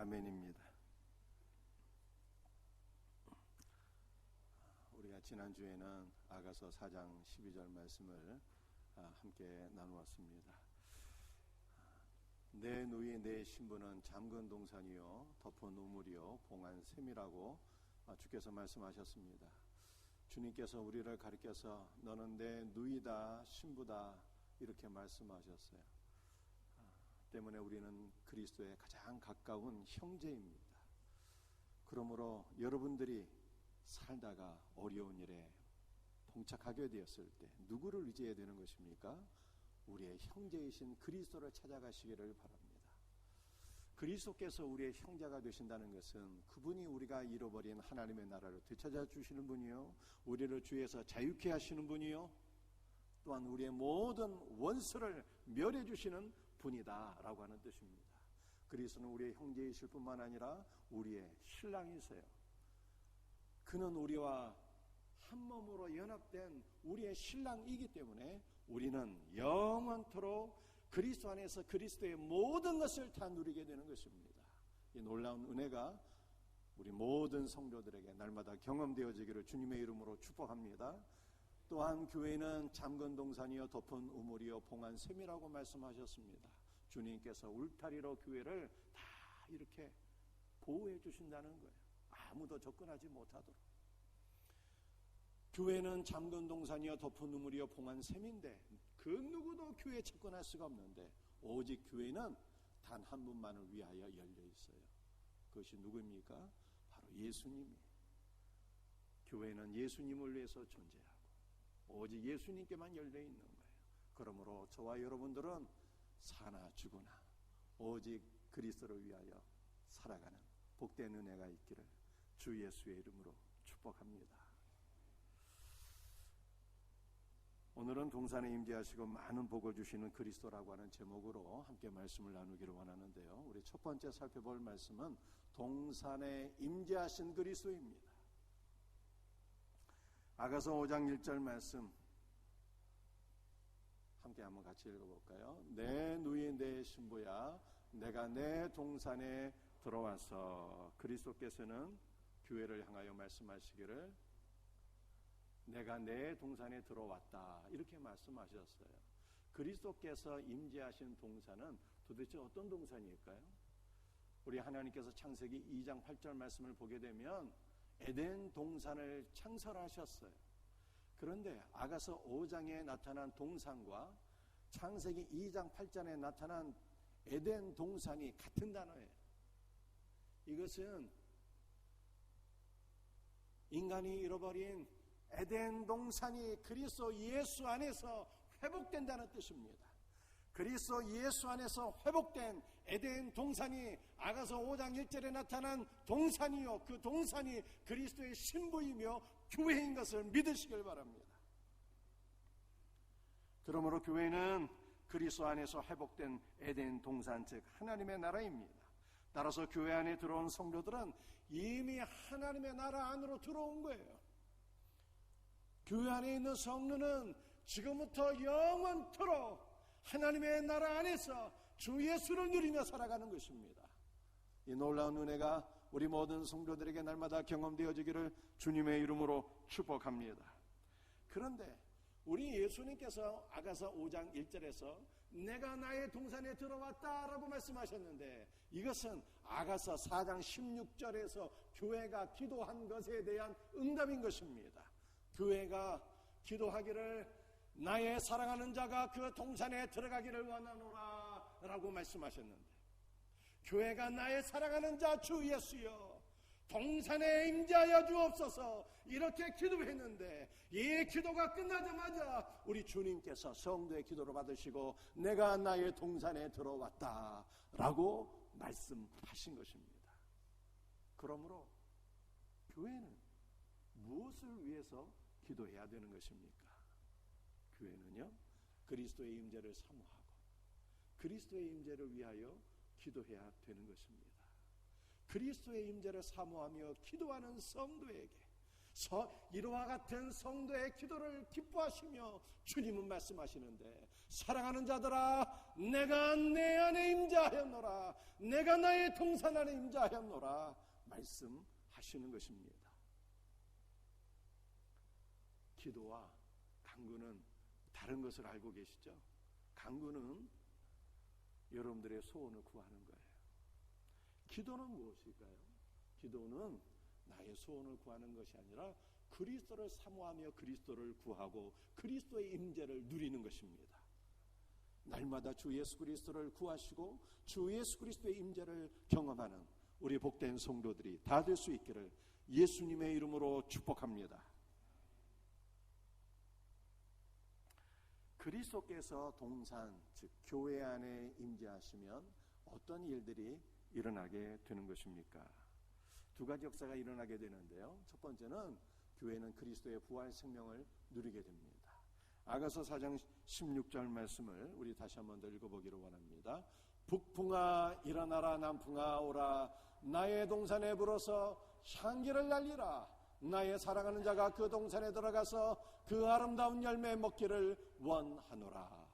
아멘입니다. 우리가 지난주에는 아가서 4장 12절 말씀을 함께 나누었습니다. 내 누이 내 신부는 잠근 동산이요 덮은 우물이요 봉한 샘이라고 주께서 말씀하셨습니다. 주님께서 우리를 가리켜서 너는 내 누이다 신부다 이렇게 말씀하셨어요. 때문에 우리는 그리스도의 가장 가까운 형제입니다. 그러므로 여러분들이 살다가 어려운 일에 봉착하게 되었을 때 누구를 의지해야 되는 것입니까? 우리의 형제이신 그리스도를 찾아가시기를 바랍니다. 그리스도께서 우리의 형제가 되신다는 것은 그분이 우리가 잃어버린 하나님의 나라를 되찾아 주시는 분이요, 우리를 주에서 자유케 하시는 분이요, 또한 우리의 모든 원수를 멸해 주시는 분이다라고 하는 뜻입니다. 그리스도는 우리의 형제이실 뿐만 아니라 우리의 신랑이세요. 그는 우리와 한 몸으로 연합된 우리의 신랑이기 때문에 우리는 영원토록 그리스도 안에서 그리스도의 모든 것을 다 누리게 되는 것입니다. 이 놀라운 은혜가 우리 모든 성도들에게 날마다 경험되어지기를 주님의 이름으로 축복합니다. 또한 교회는 잠근 동산이요 덮은 우물이요 봉한 샘이라고 말씀하셨습니다. 주님께서 울타리로 교회를 다 이렇게 보호해 주신다는 거예요. 아무도 접근하지 못하도록. 교회는 잠근 동산이요 덮은 우물이요 봉한 샘인데 그 누구도 교회에 접근할 수가 없는데 오직 교회는 단 한 분만을 위하여 열려 있어요. 그것이 누구입니까? 바로 예수님이. 교회는 예수님을 위해서 존재하고 오직 예수님께만 열려 있는 거예요. 그러므로 저와 여러분들은 사나 죽으나 오직 그리스도를 위하여 살아가는 복된 은혜가 있기를 주 예수의 이름으로 축복합니다. 오늘은 동산에 임재하시고 많은 복을 주시는 그리스도라고 하는 제목으로 함께 말씀을 나누기를 원하는데요. 우리 첫 번째 살펴볼 말씀은 동산에 임재하신 그리스도입니다. 아가서 5장 1절 말씀 함께 한번 같이 읽어볼까요? 내 누이 내 신부야 내가 내 동산에 들어와서. 그리스도께서는 교회를 향하여 말씀하시기를 내가 내 동산에 들어왔다 이렇게 말씀하셨어요. 그리스도께서 임재하신 동산은 도대체 어떤 동산일까요? 우리 하나님께서 창세기 2장 8절 말씀을 보게 되면 에덴 동산을 창설하셨어요. 그런데 아가서 5장에 나타난 동산과 창세기 2장 8장에 나타난 에덴 동산이 같은 단어예요. 이것은 인간이 잃어버린 에덴 동산이 그리스도 예수 안에서 회복된다는 뜻입니다. 그리스도 예수 안에서 회복된 에덴 동산이 아가서 5장 1절에 나타난 동산이요 그 동산이 그리스도의 신부이며 교회인 것을 믿으시길 바랍니다. 그러므로 교회는 그리스도 안에서 회복된 에덴 동산 즉 하나님의 나라입니다. 따라서 교회 안에 들어온 성도들은 이미 하나님의 나라 안으로 들어온 거예요. 교회 안에 있는 성도는 지금부터 영원토록 하나님의 나라 안에서 주 예수를 누리며 살아가는 것입니다. 이 놀라운 은혜가 우리 모든 성도들에게 날마다 경험되어지기를 주님의 이름으로 축복합니다. 그런데 우리 예수님께서 아가서 5장 1절에서 내가 나의 동산에 들어왔다라고 말씀하셨는데 이것은 아가서 4장 16절에서 교회가 기도한 것에 대한 응답인 것입니다. 교회가 기도하기를 나의 사랑하는 자가 그 동산에 들어가기를 원하노라 라고 말씀하셨는데 교회가 나의 사랑하는 자 주 예수여 동산에 임재하여 주옵소서 이렇게 기도했는데 이 기도가 끝나자마자 우리 주님께서 성도의 기도를 받으시고 내가 나의 동산에 들어왔다 라고 말씀하신 것입니다. 그러므로 교회는 무엇을 위해서 기도해야 되는 것입니까? 교회는요 그리스도의 임재를 사모하고 그리스도의 임재를 위하여 기도해야 되는 것입니다. 그리스도의 임재를 사모하며 기도하는 성도에게 이와 같은 성도의 기도를 기뻐하시며 주님은 말씀하시는데 사랑하는 자들아 내가 내 안에 임재하였노라. 내가 나의 동산 안에 임재하였노라 말씀하시는 것입니다. 기도와 간구는 다른 것을 알고 계시죠? 간구는 여러분들의 소원을 구하는 거예요. 기도는 무엇일까요? 기도는 나의 소원을 구하는 것이 아니라 그리스도를 사모하며 그리스도를 구하고 그리스도의 임재를 누리는 것입니다. 날마다 주 예수 그리스도를 구하시고 주 예수 그리스도의 임재를 경험하는 우리 복된 성도들이 다 될 수 있기를 예수님의 이름으로 축복합니다. 그리스도께서 동산, 즉 교회 안에 임재하시면 어떤 일들이 일어나게 되는 것입니까? 두 가지 역사가 일어나게 되는데요. 첫 번째는 교회는 그리스도의 부활 생명을 누리게 됩니다. 아가서 4장 16절 말씀을 우리 다시 한번 더 읽어보기를 원합니다. 북풍아 일어나라, 남풍아 오라, 나의 동산에 불어서 향기를 날리라. 나의 사랑하는 자가 그 동산에 들어가서 그 아름다운 열매 먹기를 원하노라.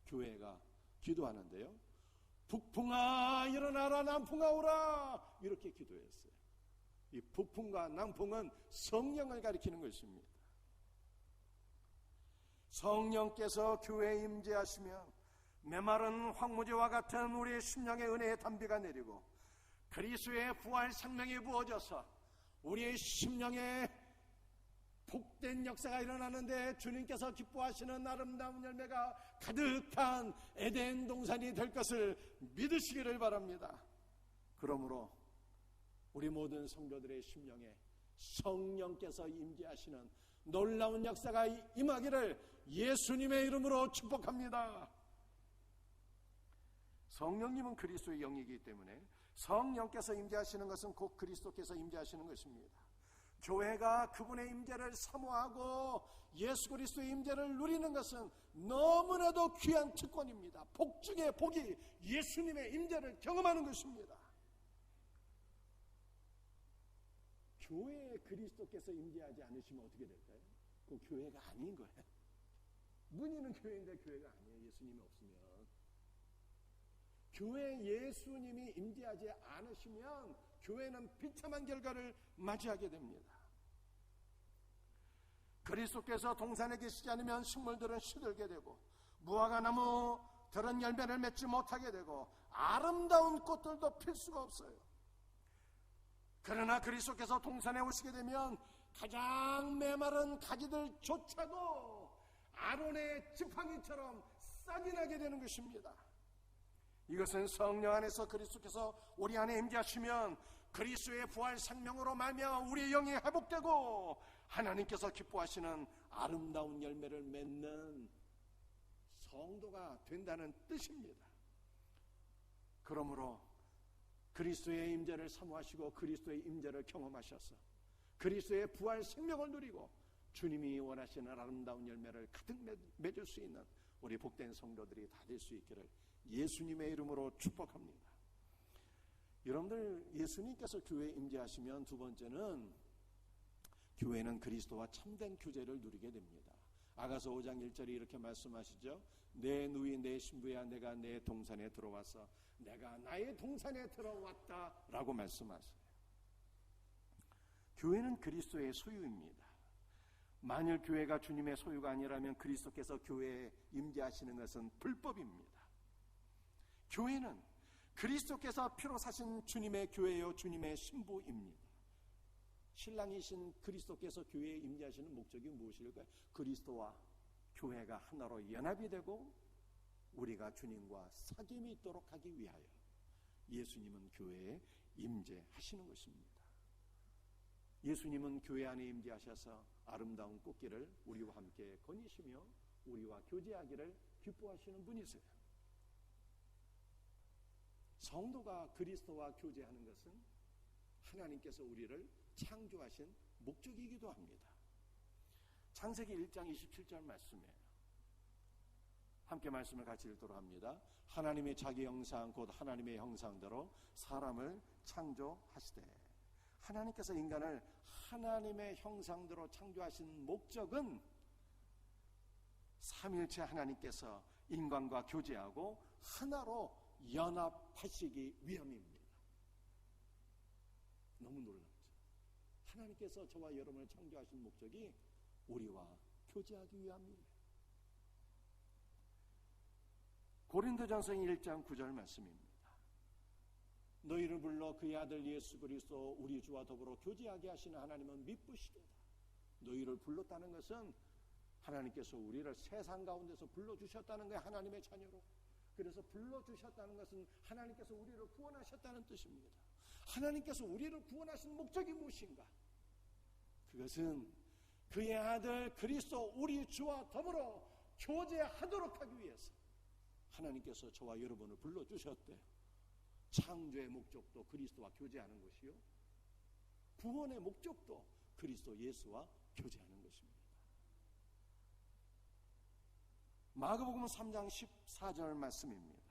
교회가 기도하는데요. 북풍아 일어나라, 남풍아 오라, 이렇게 기도했어요. 이 북풍과 남풍은 성령을 가리키는 것입니다. 성령께서 교회에 임재하시면 메마른 황무지와 같은 우리의 심령의 은혜의 단비가 내리고 그리스도의 부활 생명이 부어져서 우리의 심령에 복된 역사가 일어나는데 주님께서 기뻐하시는 아름다운 열매가 가득한 에덴 동산이 될 것을 믿으시기를 바랍니다. 그러므로 우리 모든 성도들의 심령에 성령께서 임재하시는 놀라운 역사가 임하기를 예수님의 이름으로 축복합니다. 성령님은 그리스도의 영이기 때문에 성령께서 임재하시는 것은 곧 그리스도께서 임재하시는 것입니다. 교회가 그분의 임재를 사모하고 예수 그리스도의 임재를 누리는 것은 너무나도 귀한 특권입니다. 복 중에 복이 예수님의 임재를 경험하는 것입니다. 교회에 그리스도께서 임재하지 않으시면 어떻게 될까요? 그 교회가 아닌 거예요. 문의는 교회인데 교회가 아니에요. 예수님이 없으면. 교회에 예수님이 임재하지 않으시면 교회는 비참한 결과를 맞이하게 됩니다. 그리스도께서 동산에 계시지 않으면 식물들은 시들게 되고 무화과 나무들은 열매를 맺지 못하게 되고 아름다운 꽃들도 필 수가 없어요. 그러나 그리스도께서 동산에 오시게 되면 가장 메마른 가지들조차도 아론의 지팡이처럼 싹이 나게 되는 것입니다. 이것은 성령 안에서 그리스도께서 우리 안에 임재하시면 그리스도의 부활 생명으로 말미암아 우리의 영이 회복되고 하나님께서 기뻐하시는 아름다운 열매를 맺는 성도가 된다는 뜻입니다. 그러므로 그리스도의 임재를 사모하시고 그리스도의 임재를 경험하셔서 그리스도의 부활 생명을 누리고 주님이 원하시는 아름다운 열매를 가득 맺을 수 있는 우리 복된 성도들이 다 될 수 있기를 예수님의 이름으로 축복합니다. 여러분들, 예수님께서 교회에 임재하시면 두 번째는 교회는 그리스도와 참된 교제를 누리게 됩니다. 아가서 5장 1절이 이렇게 말씀하시죠. 내 누이 내 신부야, 내가 내 동산에 들어와서 내가 나의 동산에 들어왔다 라고 말씀하세요. 교회는 그리스도의 소유입니다. 만일 교회가 주님의 소유가 아니라면 그리스도께서 교회에 임재하시는 것은 불법입니다. 교회는 그리스도께서 피로 사신 주님의 교회요 주님의 신부입니다. 신랑이신 그리스도께서 교회에 임재하시는 목적이 무엇일까요? 그리스도와 교회가 하나로 연합이 되고 우리가 주님과 사귐이 있도록 하기 위하여 예수님은 교회에 임재하시는 것입니다. 예수님은 교회 안에 임재하셔서 아름다운 꽃길을 우리와 함께 거니시며 우리와 교제하기를 기뻐하시는 분이세요. 성도가 그리스도와 교제하는 것은 하나님께서 우리를 창조하신 목적이기도 합니다. 창세기 1장 27절 말씀이에요. 함께 말씀을 같이 읽도록 합니다. 하나님의 자기 형상 곧 하나님의 형상대로 사람을 창조하시되. 하나님께서 인간을 하나님의 형상대로 창조하신 목적은 삼위일체 하나님께서 인간과 교제하고 하나로 연합하시기 위함입니다. 너무 놀랍죠. 하나님께서 저와 여러분을 창조하신 목적이 우리와 교제하기 위함이에요. 고린도전서 1장 9절 말씀입니다. 너희를 불러 그의 아들 예수 그리스도 우리 주와 더불어 교제하게 하시는 하나님은 미쁘시도다. 너희를 불렀다는 것은 하나님께서 우리를 세상 가운데서 불러주셨다는 거예요. 하나님의 자녀로. 그래서 불러주셨다는 것은 하나님께서 우리를 구원하셨다는 뜻입니다. 하나님께서 우리를 구원하신 목적이 무엇인가? 그것은 그의 아들 그리스도 우리 주와 더불어 교제하도록 하기 위해서 하나님께서 저와 여러분을 불러주셨대요. 창조의 목적도 그리스도와 교제하는 것이요, 구원의 목적도 그리스도 예수와 교제하는 것입니다. 마가복음 3장 14절 말씀입니다.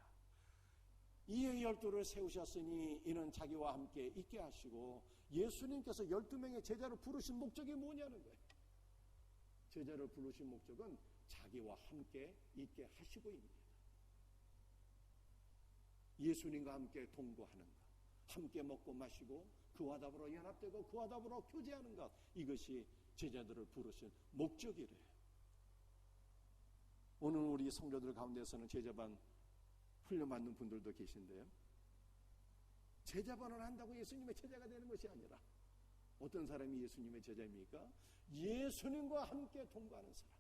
이에 12를 세우셨으니 이는 자기와 함께 있게 하시고, 예수님께서 12명의 제자를 부르신 목적이 뭐냐는 거예요. 제자를 부르신 목적은 자기와 함께 있게 하시고입니다. 예수님과 함께 동거하는 것, 함께 먹고 마시고 그와 더불어 연합되고 그와 더불어 교제하는 것, 이것이 제자들을 부르신 목적이래요. 오늘 우리 성도들 가운데서는 제자반 훈련받는 분들도 계신데요, 제자반을 한다고 예수님의 제자가 되는 것이 아니라 어떤 사람이 예수님의 제자입니까? 예수님과 함께 동거하는 사람,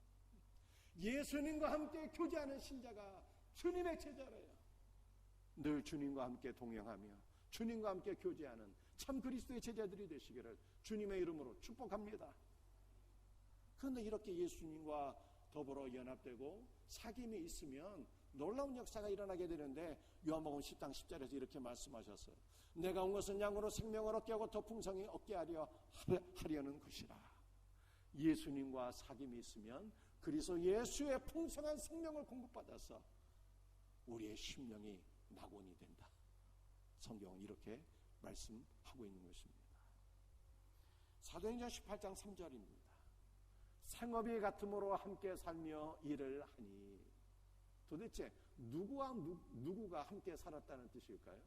예수님과 함께 교제하는 신자가 주님의 제자래요. 늘 주님과 함께 동행하며 주님과 함께 교제하는 참 그리스도의 제자들이 되시기를 주님의 이름으로 축복합니다. 그런데 이렇게 예수님과 더불어 연합되고 사귐이 있으면 놀라운 역사가 일어나게 되는데, 요한복음 10장 10절에서 이렇게 말씀하셨어요. 내가 온 것은 양으로 생명을 얻게 하고 더 풍성히 얻게 하려는 것이라. 예수님과 사귐이 있으면 그리스도 예수의 풍성한 생명을 공급받아서 우리의 심령이 낙원이 된다. 성경은 이렇게 말씀하고 있는 것입니다. 사도행전 18장 3절입니다. 생업이 같음으로 함께 살며 일을 하니. 도대체 누구와 누구가 함께 살았다는 뜻일까요?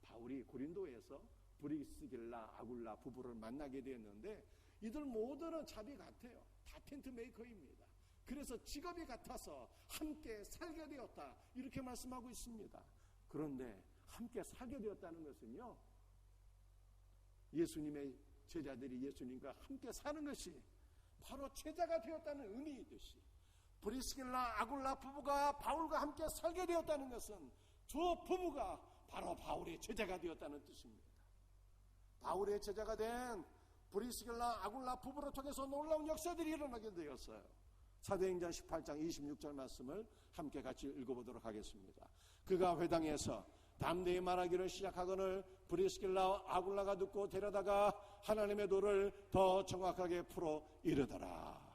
바울이 고린도에서 브리스길라 아굴라 부부를 만나게 되었는데, 이들 모두는 잡이 같아요. 다 텐트 메이커입니다. 그래서 직업이 같아서 함께 살게 되었다, 이렇게 말씀하고 있습니다. 그런데 함께 살게 되었다는 것은요, 예수님의 제자들이 예수님과 함께 사는 것이 바로 제자가 되었다는 의미이듯이, 브리스길라 아굴라 부부가 바울과 함께 살게 되었다는 것은 두 부부가 바로 바울의 제자가 되었다는 뜻입니다. 바울의 제자가 된 브리스길라 아굴라 부부를 통해서 놀라운 역사들이 일어나게 되었어요. 사도행전 18장 26절 말씀을 함께 같이 읽어보도록 하겠습니다. 그가 회당에서 담대히 말하기를 시작하거늘 브리스길라 아굴라가 듣고 데려다가 하나님의 도를 더 정확하게 풀어 이르더라.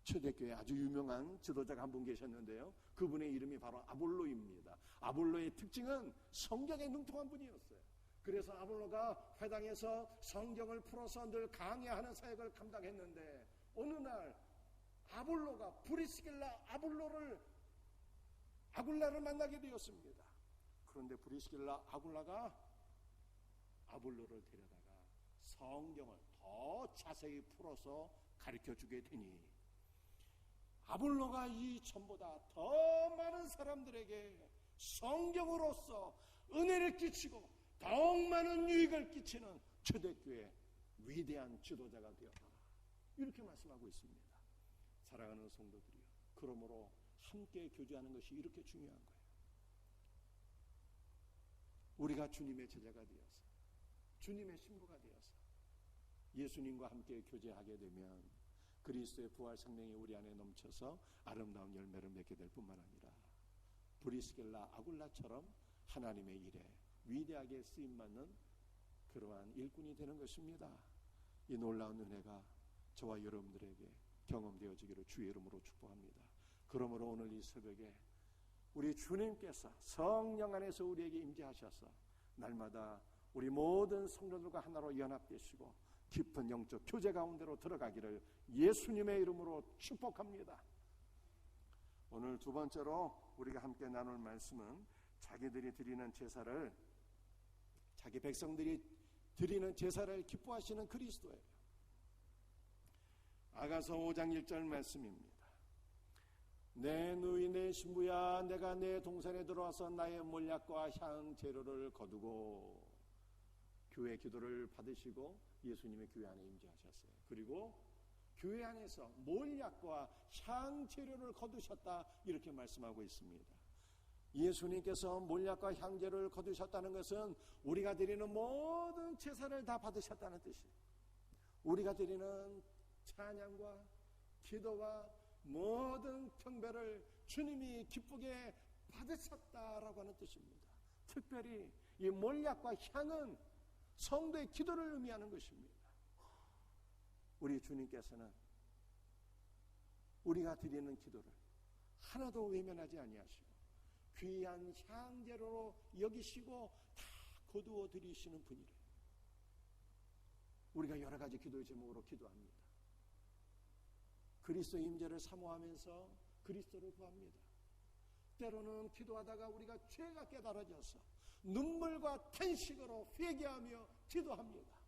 초대교회 아주 유명한 지도자가 한 분 계셨는데요, 그분의 이름이 바로 아볼로입니다. 아볼로의 특징은 성경에 능통한 분이었어요. 그래서 아볼로가 회당에서 성경을 풀어서 늘 강의하는 사역을 감당했는데, 어느 날 아볼로가 브리스길라 아굴라를 만나게 되었습니다. 그런데 브리스길라 아굴라가 아볼로를 데려다가 성경을 더 자세히 풀어서 가르쳐주게 되니, 아볼로가 이전보다 더 많은 사람들에게 성경으로서 은혜를 끼치고 더욱 많은 유익을 끼치는 초대교회 위대한 지도자가 되었다, 이렇게 말씀하고 있습니다. 사랑하는 성도들이요, 그러므로 함께 교제하는 것이 이렇게 중요한 거예요. 우리가 주님의 제자가 되어서 주님의 신부가 되어서 예수님과 함께 교제하게 되면 그리스도의 부활 생명이 우리 안에 넘쳐서 아름다운 열매를 맺게 될 뿐만 아니라 브리스길라 아굴라처럼 하나님의 일에 위대하게 쓰임받는 그러한 일꾼이 되는 것입니다. 이 놀라운 은혜가 저와 여러분들에게 경험되어지기를 주의 이름으로 축복합니다. 그러므로 오늘 이 새벽에 우리 주님께서 성령 안에서 우리에게 임재하셔서 날마다 우리 모든 성도들과 하나로 연합되시고 깊은 영적 교제 가운데로 들어가기를 예수님의 이름으로 축복합니다. 오늘 두 번째로 우리가 함께 나눌 말씀은 자기들이 드리는 제사를, 자기 백성들이 드리는 제사를 기뻐하시는 그리스도예요. 아가서 5장 1절 말씀입니다. 내 누이 내 신부야, 내가 내 동산에 들어와서 나의 몰약과 향 재료를 거두고. 교회 기도를 받으시고 예수님의 교회 안에 임재하셨어요. 그리고 교회 안에서 몰약과 향 재료를 거두셨다, 이렇게 말씀하고 있습니다. 예수님께서 몰약과 향 재료를 거두셨다는 것은 우리가 드리는 모든 제사를 다 받으셨다는 뜻이에요. 우리가 드리는 찬양과 기도와 모든 경배를 주님이 기쁘게 받으셨다라고 하는 뜻입니다. 특별히 이 몰약과 향은 성도의 기도를 의미하는 것입니다. 우리 주님께서는 우리가 드리는 기도를 하나도 외면하지 아니하시고 귀한 향재료로 여기시고 다 거두어 드리시는 분이래요. 우리가 여러 가지 기도의 제목으로 기도합니다. 그리스도의 임재를 사모하면서 그리스도를 구합니다. 때로는 기도하다가 우리가 죄가 깨달아져서 눈물과 탄식으로 회개하며 기도합니다.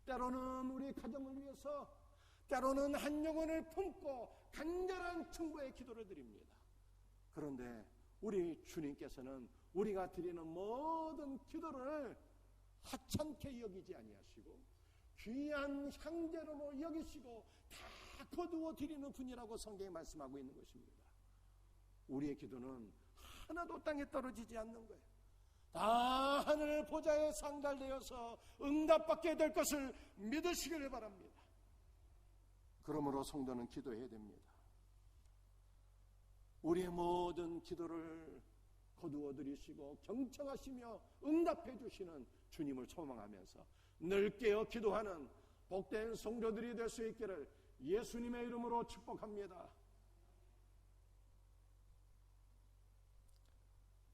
때로는 우리 가정을 위해서, 때로는 한 영혼을 품고 간절한 충고의 기도를 드립니다. 그런데 우리 주님께서는 우리가 드리는 모든 기도를 하찮게 여기지 아니하시고 귀한 향재로 여기시고 다 거두어 드리는 분이라고 성경이 말씀하고 있는 것입니다. 우리의 기도는 하나도 땅에 떨어지지 않는 거예요. 다 하늘 보좌에 상달되어서 응답받게 될 것을 믿으시기를 바랍니다. 그러므로 성도는 기도해야 됩니다. 우리의 모든 기도를 거두어 드리시고 경청하시며 응답해 주시는 주님을 소망하면서 늘 깨어 기도하는 복된 성도들이 될 수 있기를 예수님의 이름으로 축복합니다.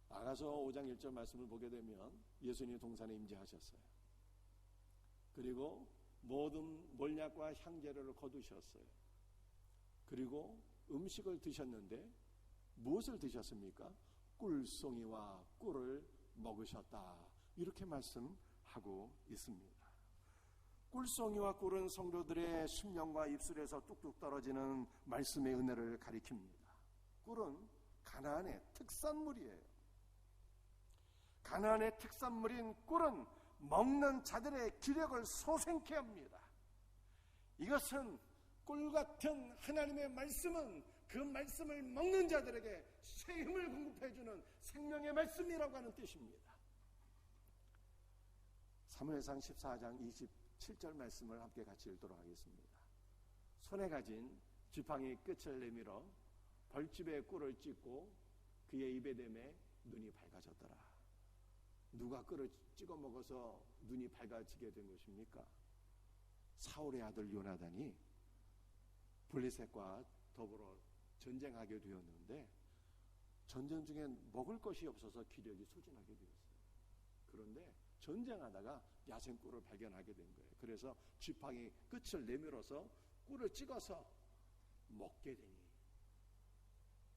아가서 5장 1절 말씀을 보게 되면 예수님이 동산에 임재하셨어요. 그리고 모든 몰약과 향재료를 거두셨어요. 그리고 음식을 드셨는데 무엇을 드셨습니까? 꿀송이와 꿀을 먹으셨다, 이렇게 말씀하고 있습니다. 꿀송이와 꿀은 성도들의 심령과 입술에서 뚝뚝 떨어지는 말씀의 은혜를 가리킵니다. 꿀은 가나안의 특산물이에요. 가나안의 특산물인 꿀은 먹는 자들의 기력을 솟행케 합니다. 이것은 꿀 같은 하나님의 말씀은 그 말씀을 먹는 자들에게 새 힘을 공급해주는 생명의 말씀이라고 하는 뜻입니다. 사무엘상 14장 27절 말씀을 함께 같이 읽도록 하겠습니다. 손에 가진 지팡이 끝을 내밀어 벌집에 꿀을 찢고 그의 입에 대매 눈이 밝아졌더라. 누가 꿀을 찍어 먹어서 눈이 밝아지게 된 것입니까? 사울의 아들 요나단이 블레셋과 더불어 전쟁하게 되었는데 전쟁 중에 먹을 것이 없어서 기력이 소진하게 되었어요. 그런데 전쟁하다가 야생꿀을 발견하게 된 거예요. 그래서 지팡이 끝을 내밀어서 꿀을 찍어서 먹게 되니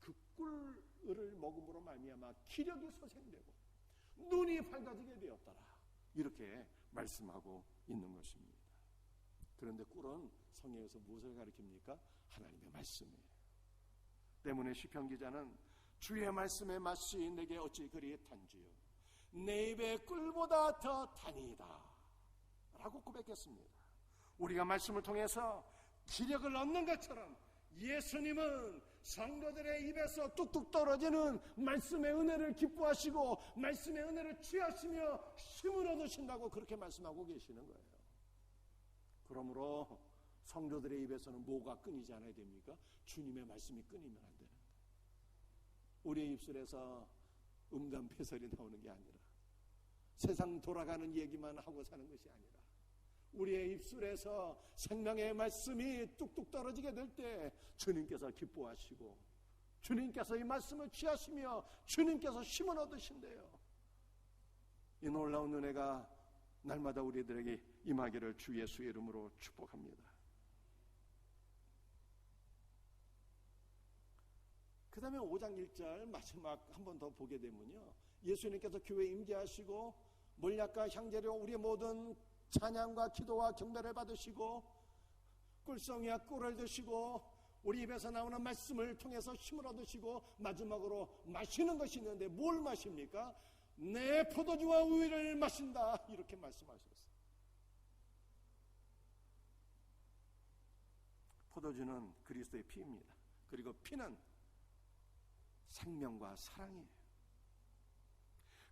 그 꿀을 먹음으로 말미암아 기력이 소생되고 눈이 밝아지게 되었더라, 이렇게 말씀하고 있는 것입니다. 그런데 꿀은 성경에서 무엇을 가리킵니까? 하나님의 말씀이에요. 때문에 시편 기자는 주의 말씀의 맛이 내게 어찌 그리 단지요 내 입의 꿀보다 더 단이다 라고 고백했습니다. 우리가 말씀을 통해서 기력을 얻는 것처럼 예수님은 성도들의 입에서 뚝뚝 떨어지는 말씀의 은혜를 기뻐하시고 말씀의 은혜를 취하시며 힘을 얻으신다고 그렇게 말씀하고 계시는 거예요. 그러므로 성도들의 입에서는 뭐가 끊이지 않아야 됩니까? 주님의 말씀이 끊이면 안 되는 거예요. 우리의 입술에서 음담패설이 나오는 게 아니라 세상 돌아가는 얘기만 하고 사는 것이 아니라 우리의 입술에서 생명의 말씀이 뚝뚝 떨어지게 될 때 주님께서 기뻐하시고 주님께서 이 말씀을 취하시며 주님께서 힘을 얻으신대요. 이 놀라운 은혜가 날마다 우리들에게 임하기를 주 예수의 이름으로 축복합니다. 그 다음에 5장 1절 마지막 한 번 더 보게 되면요, 예수님께서 교회에 임재하시고 몰약과 향제로 우리의 모든 찬양과 기도와 경배를 받으시고 꿀송이와 꿀을 드시고 우리 입에서 나오는 말씀을 통해서 힘을 얻으시고 마지막으로 마시는 것이 있는데 뭘 마십니까? 내 포도주와 우유를 마신다, 이렇게 말씀하셨어요. 포도주는 그리스도의 피입니다. 그리고 피는 생명과 사랑이에요.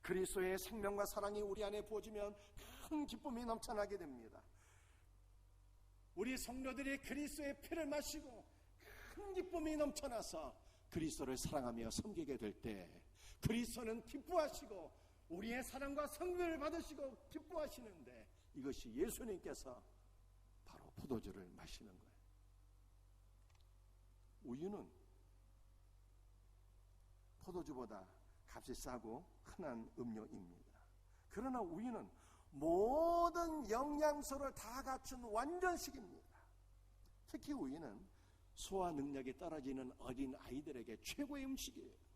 그리스도의 생명과 사랑이 우리 안에 부어지면 큰 기쁨이 넘쳐나게 됩니다. 우리 성도들이 그리스도의 피를 마시고 큰 기쁨이 넘쳐나서 그리스도를 사랑하며 섬기게 될 때 그리스도는 기뻐하시고 우리의 사랑과 성령을 받으시고 기뻐하시는데, 이것이 예수님께서 바로 포도주를 마시는 거예요. 우유는 포도주보다 값이 싸고 흔한 음료입니다. 그러나 우유는 모든 영양소를 다 갖춘 완전식입니다. 특히 우유는 소화 능력이 떨어지는 어린 아이들에게 최고의 음식이에요.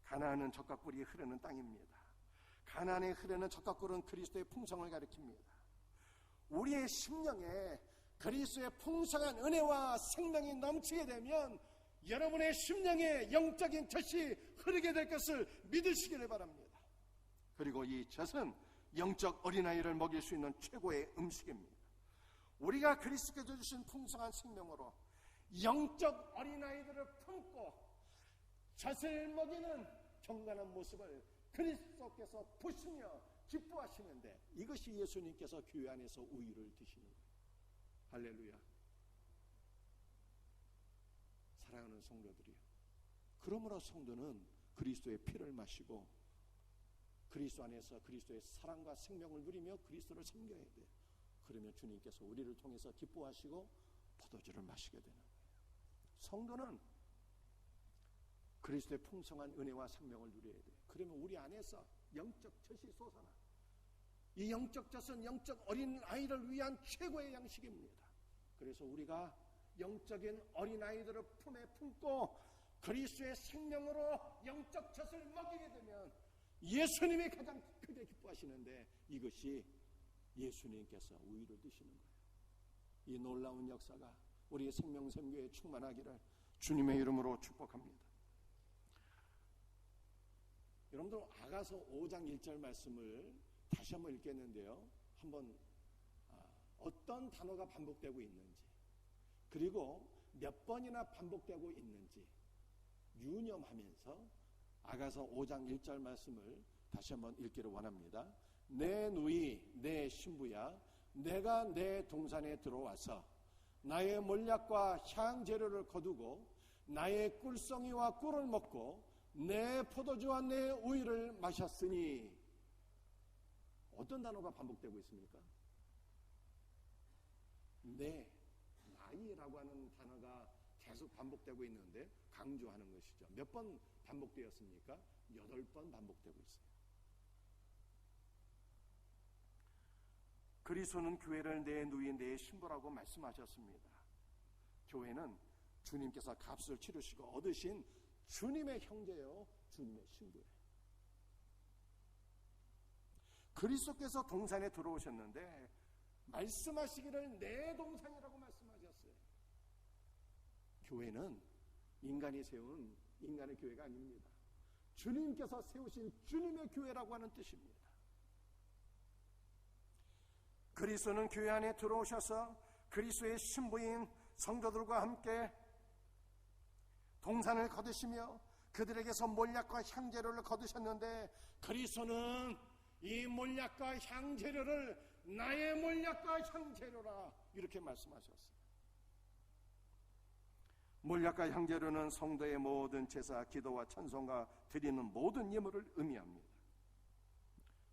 가나안은 젖가꿀이 흐르는 땅입니다. 가나안에 흐르는 젖가꿀은 그리스도의 풍성을 가리킵니다. 우리의 심령에 그리스도의 풍성한 은혜와 생명이 넘치게 되면 여러분의 심령에 영적인 젖이 흐르게 될 것을 믿으시기를 바랍니다. 그리고 이 젖은 영적 어린아이를 먹일 수 있는 최고의 음식입니다. 우리가 그리스도께서 주신 풍성한 생명으로 영적 어린아이들을 품고 젖을 먹이는 경건한 모습을 그리스도께서 보시며 기뻐하시는데, 이것이 예수님께서 교회 안에서 우유를 드시는 거예요. 할렐루야. 사랑하는 성도들이요, 그러므로 성도는 그리스도의 피를 마시고 그리스도 안에서 그리스도의 사랑과 생명을 누리며 그리스도를 섬겨야 돼요. 그러면 주님께서 우리를 통해서 기뻐하시고 포도주를 마시게 되는 거예요. 성도는 그리스도의 풍성한 은혜와 생명을 누려야 돼요. 그러면 우리 안에서 영적 젖이 솟아나. 이 영적 젖은 영적 어린 아이를 위한 최고의 양식입니다. 그래서 우리가 영적인 어린 아이들을 품에 품고 그리스도의 생명으로 영적 젖을 먹이게 되면 예수님이 가장 크게 기뻐하시는데, 이것이 예수님께서 우유를 드시는 거예요. 이 놀라운 역사가 우리의 생명샘교에 충만하기를 주님의 이름으로 축복합니다. 여러분들 아가서 5장 1절 말씀을 다시 한번 읽겠는데요, 한번 어떤 단어가 반복되고 있는지, 그리고 몇 번이나 반복되고 있는지 유념하면서 아가서 5장 1절 말씀을 다시 한번 읽기를 원합니다. 내 누이 내 신부야, 내가 내 동산에 들어와서 나의 몰약과 향재료를 거두고 나의 꿀송이와 꿀을 먹고 내 포도주와 내 우유를 마셨으니. 어떤 단어가 반복되고 있습니까? 내, 나이라고 하는 단어가 계속 반복되고 있는데 강조하는 것이죠. 몇 번 반복되었습니까? 8번 반복되고 있어요. 그리스도는 교회를 내 누이 내 신부라고 말씀하셨습니다. 교회는 주님께서 값을 치르시고 얻으신 주님의 형제요, 주님의 신부예요. 그리스도께서 동산에 들어오셨는데 말씀하시기를 내 동산이라고 말씀하셨어요. 교회는 인간이 세운 인간의 교회가 아닙니다. 주님께서 세우신 주님의 교회라고 하는 뜻입니다. 그리스도는 교회 안에 들어오셔서 그리스도의 신부인 성도들과 함께 동산을 거두시며 그들에게서 몰약과 향재료를 거두셨는데, 그리스도는 이 몰약과 향재료를 나의 몰약과 향재료라 이렇게 말씀하셨어요. 몰약과 향재료는 성도의 모든 제사, 기도와 찬송과 드리는 모든 예물을 의미합니다.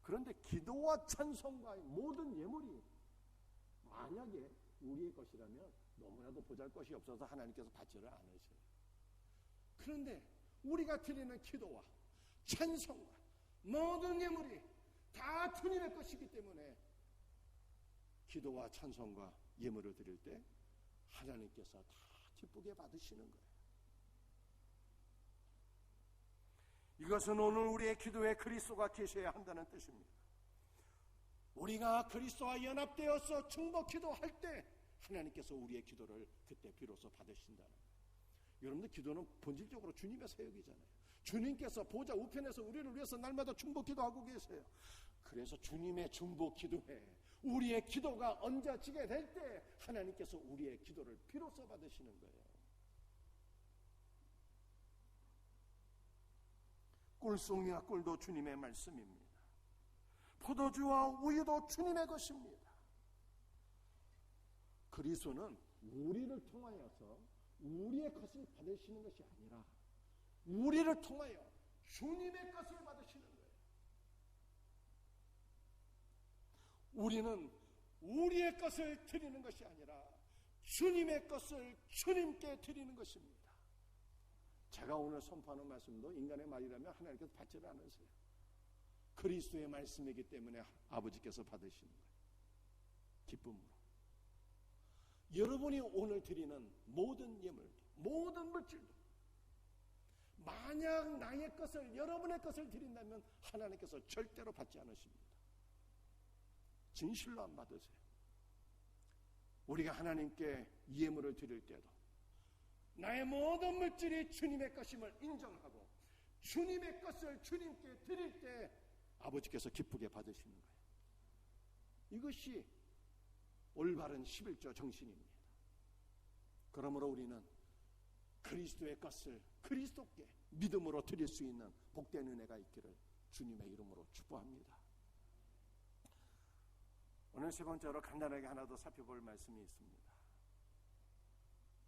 그런데 기도와 찬송과의 모든 예물이 만약에 우리의 것이라면 너무나도 보잘것이 없어서 하나님께서 받지를 않으셔요. 그런데 우리가 드리는 기도와 찬송과 모든 예물이 다 주님의 것이기 때문에 기도와 찬송과 예물을 드릴 때 하나님께서 다 기쁘게 받으시는 거예요. 이것은 오늘 우리의 기도에 그리스도가 계셔야 한다는 뜻입니다. 우리가 그리스도와 연합되어서 중보 기도할 때 하나님께서 우리의 기도를 그때 비로소 받으신다는 거예요. 여러분들 기도는 본질적으로 주님의 사역이잖아요. 주님께서 보좌 우편에서 우리를 위해서 날마다 중보 기도하고 계세요. 그래서 주님의 중보 기도에 우리의 기도가 얹어지게 될 때 하나님께서 우리의 기도를 비로소 받으시는 거예요. 꿀송이와 꿀도 주님의 말씀입니다. 포도주와 우유도 주님의 것입니다. 그리스도는 우리를 통하여서 우리의 것을 받으시는 것이 아니라 우리를 통하여 주님의 것을 받으시는 거예요. 우리는 우리의 것을 드리는 것이 아니라 주님의 것을 주님께 드리는 것입니다. 제가 오늘 선포하는 말씀도 인간의 말이라면 하나님께서 받지를 않으세요. 그리스도의 말씀이기 때문에 아버지께서 받으시는 거예요. 기쁨으로. 여러분이 오늘 드리는 모든 예물도, 모든 물질도 만약 나의 것을, 여러분의 것을 드린다면 하나님께서 절대로 받지 않으십니다. 진실로 안 받으세요. 우리가 하나님께 예물을 드릴 때도 나의 모든 물질이 주님의 것임을 인정하고 주님의 것을 주님께 드릴 때 아버지께서 기쁘게 받으시는 거예요. 이것이 올바른 11조 정신입니다. 그러므로 우리는 그리스도의 것을 그리스도께 믿음으로 드릴 수 있는 복된 은혜가 있기를 주님의 이름으로 축복합니다. 오늘 세 번째로 간단하게 하나 더 살펴볼 말씀이 있습니다.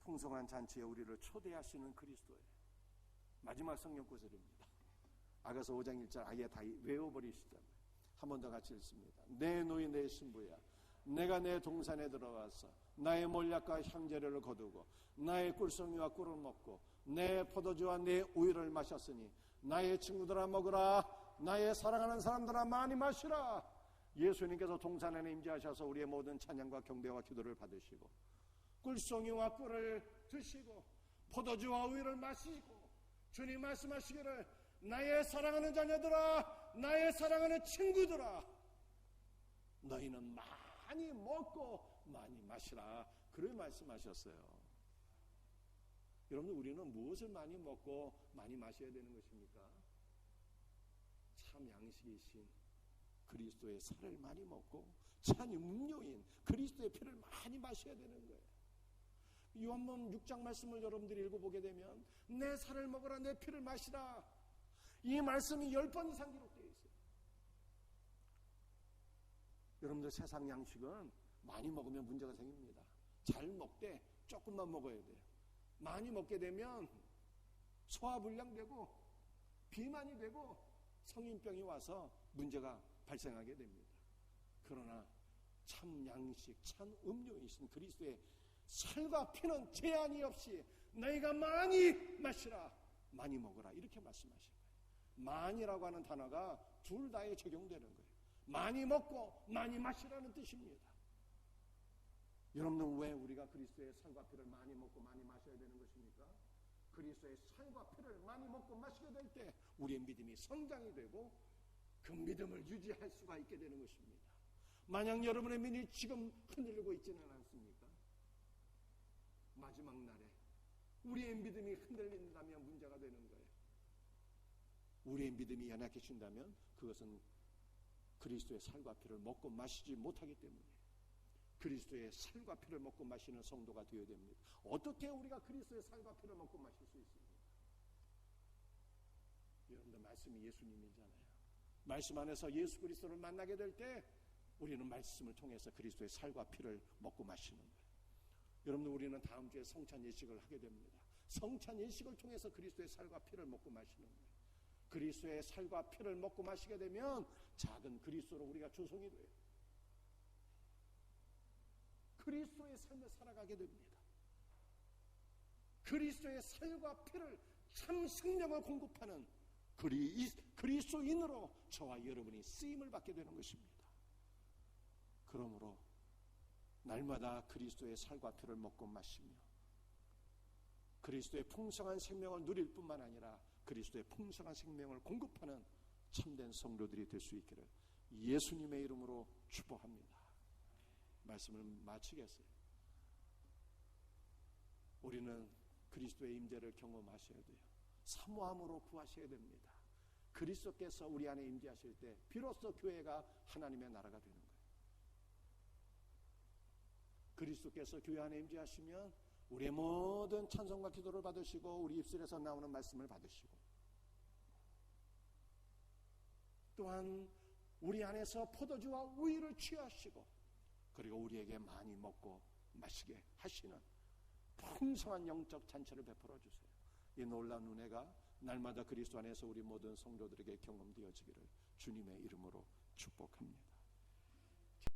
풍성한 잔치에 우리를 초대하시는 그리스도의 마지막 성경 구절입니다. 아가서 5장 1절 아예 다 외워버리시잖아요. 한 번 더 같이 읽습니다. 내 노이 내 신부야, 내가 내 동산에 들어가서 나의 몰약과 향재료를 거두고 나의 꿀송이와 꿀을 먹고 내 포도주와 내 우유를 마셨으니 나의 친구들아 먹으라, 나의 사랑하는 사람들아 많이 마시라. 예수님께서 동산에 임재하셔서 우리의 모든 찬양과 경배와 기도를 받으시고 꿀송이와 꿀을 드시고 포도주와 우유를 마시고 주님 말씀하시기를 나의 사랑하는 자녀들아, 나의 사랑하는 친구들아, 너희는 많이 먹고 많이 마시라. 그렇게 말씀하셨어요. 여러분, 우리는 무엇을 많이 먹고 많이 마셔야 되는 것입니까? 참 양식이신 그리스도의 살을 많이 먹고 참 음료인 그리스도의 피를 많이 마셔야 되는 거예요. 요한복음 6장 말씀을 여러분들이 읽어보게 되면 내 살을 먹으라, 내 피를 마시라, 이 말씀이 10번 이상 기록되어 있어요. 여러분들 세상 양식은 많이 먹으면 문제가 생깁니다. 잘 먹되 조금만 먹어야 돼요. 많이 먹게 되면 소화불량되고 비만이 되고 성인병이 와서 문제가 발생하게 됩니다. 그러나 참 양식, 참 음료이신 그리스도의 살과 피는 제한이 없이 너희가 많이 마시라, 많이 먹으라, 이렇게 말씀하신 거예요. 많이라고 하는 단어가 둘 다에 적용되는 거예요. 많이 먹고 많이 마시라는 뜻입니다. 여러분은 왜 우리가 그리스도의 살과 피를 많이 먹고 많이 마셔야 되는 것입니까? 그리스도의 살과 피를 많이 먹고 마시게 될 때 우리의 믿음이 성장이 되고 그 믿음을 유지할 수가 있게 되는 것입니다. 만약 여러분의 믿음이 지금 흔들리고 있지는 않습니까? 마지막 날에 우리의 믿음이 흔들린다면 문제가 되는 거예요. 우리의 믿음이 연약해진다면 그것은 그리스도의 살과 피를 먹고 마시지 못하기 때문에 그리스도의 살과 피를 먹고 마시는 성도가 되어야 됩니다. 어떻게 우리가 그리스도의 살과 피를 먹고 마실 수 있습니까? 여러분들 말씀이 예수님이잖아요. 말씀 안에서 예수 그리스도를 만나게 될 때 우리는 말씀을 통해서 그리스도의 살과 피를 먹고 마시는 거예요. 여러분들 우리는 다음 주에 성찬 예식을 하게 됩니다. 성찬 예식을 통해서 그리스도의 살과 피를 먹고 마시는 거예요. 그리스도의 살과 피를 먹고 마시게 되면 작은 그리스도로 우리가 조성이 돼요. 그리스도의 삶을 살아가게 됩니다. 그리스도의 살과 피를 참 생명을 공급하는 그리스도인으로 저와 여러분이 쓰임을 받게 되는 것입니다. 그러므로 날마다 그리스도의 살과 피를 먹고 마시며 그리스도의 풍성한 생명을 누릴 뿐만 아니라 그리스도의 풍성한 생명을 공급하는 참된 성도들이 될 수 있기를 예수님의 이름으로 축복합니다. 말씀을 마치겠어요. 우리는 그리스도의 임재를 경험하셔야 돼요. 사모함으로 구하셔야 됩니다. 그리스도께서 우리 안에 임재하실 때 비로소 교회가 하나님의 나라가 되는 거예요. 그리스도께서 교회 안에 임재하시면 우리의 모든 찬송과 기도를 받으시고 우리 입술에서 나오는 말씀을 받으시고 또한 우리 안에서 포도주와 우유를 취하시고 그리고 우리에게 많이 먹고 마시게 하시는 풍성한 영적 잔치를 베풀어 주세요. 이 놀라운 은혜가 날마다 그리스도 안에서 우리 모든 성도들에게 경험되어지기를 주님의 이름으로 축복합니다.